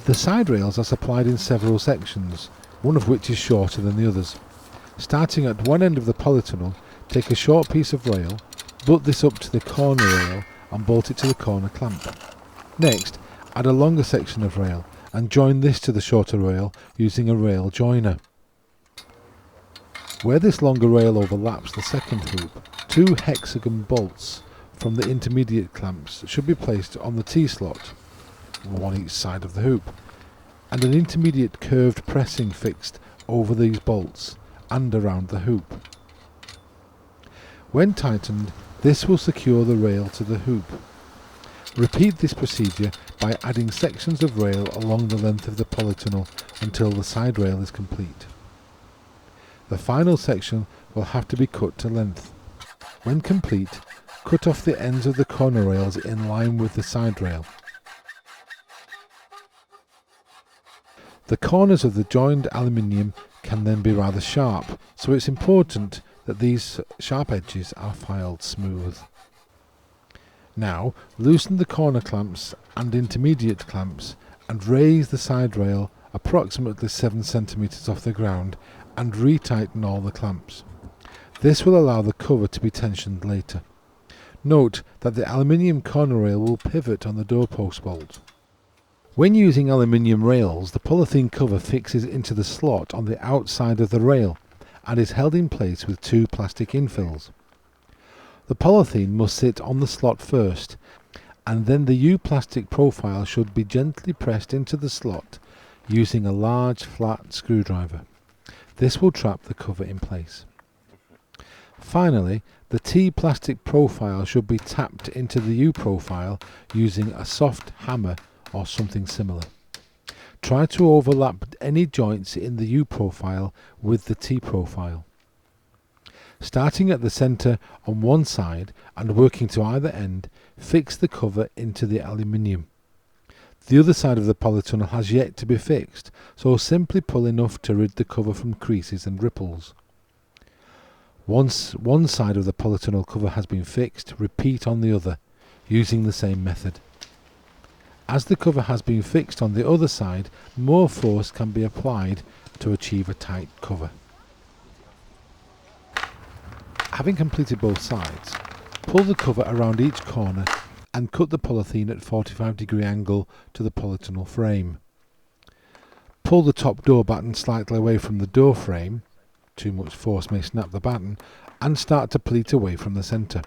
The side rails are supplied in several sections, one of which is shorter than the others. Starting at one end of the polytunnel, take a short piece of rail, butt this up to the corner rail and bolt it to the corner clamp. Next, add a longer section of rail and join this to the shorter rail using a rail joiner. Where this longer rail overlaps the second hoop, 2 hexagon bolts from the intermediate clamps should be placed on the T-slot, one each side of the hoop, and an intermediate curved pressing fixed over these bolts and around the hoop. When tightened, this will secure the rail to the hoop. Repeat this procedure by adding sections of rail along the length of the polytunnel until the side rail is complete. The final section will have to be cut to length. When complete, cut off the ends of the corner rails in line with the side rail. The corners of the joined aluminium can then be rather sharp, so it's important that these sharp edges are filed smooth. Now, loosen the corner clamps and intermediate clamps and raise the side rail approximately 7 cm off the ground and retighten all the clamps. This will allow the cover to be tensioned later. Note that the aluminium corner rail will pivot on the doorpost bolt. When using aluminium rails, the polythene cover fixes into the slot on the outside of the rail and is held in place with 2 plastic infills. The polythene must sit on the slot first, and then the U-plastic profile should be gently pressed into the slot using a large flat screwdriver. This will trap the cover in place. Finally, the T-plastic profile should be tapped into the U-profile using a soft hammer or something similar. Try to overlap any joints in the U-profile with the T-profile. Starting at the centre on one side and working to either end, fix the cover into the aluminium. The other side of the polytunnel has yet to be fixed, so simply pull enough to rid the cover from creases and ripples. Once one side of the polytunnel cover has been fixed, repeat on the other, using the same method. As the cover has been fixed on the other side, more force can be applied to achieve a tight cover. Having completed both sides, pull the cover around each corner and cut the polythene at 45° angle to the polytunnel frame. Pull the top door batten slightly away from the door frame, too much force may snap the batten, and start to pleat away from the centre.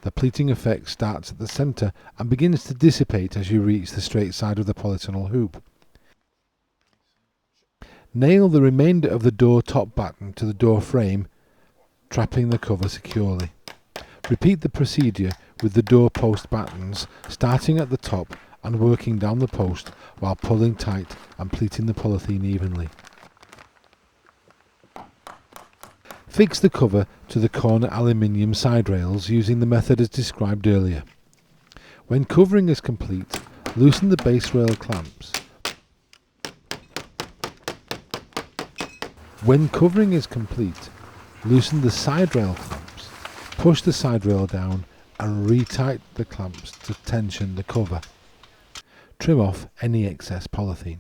The pleating effect starts at the centre and begins to dissipate as you reach the straight side of the polytunnel hoop. Nail the remainder of the door top batten to the door frame, trapping the cover securely. Repeat the procedure with the door post battens, starting at the top and working down the post while pulling tight and pleating the polythene evenly. Fix the cover to the corner aluminium side rails using the method as described earlier. When covering is complete, loosen the base rail clamps. When covering is complete, loosen the side rail clamps, push the side rail down and retighten the clamps to tension the cover. Trim off any excess polythene.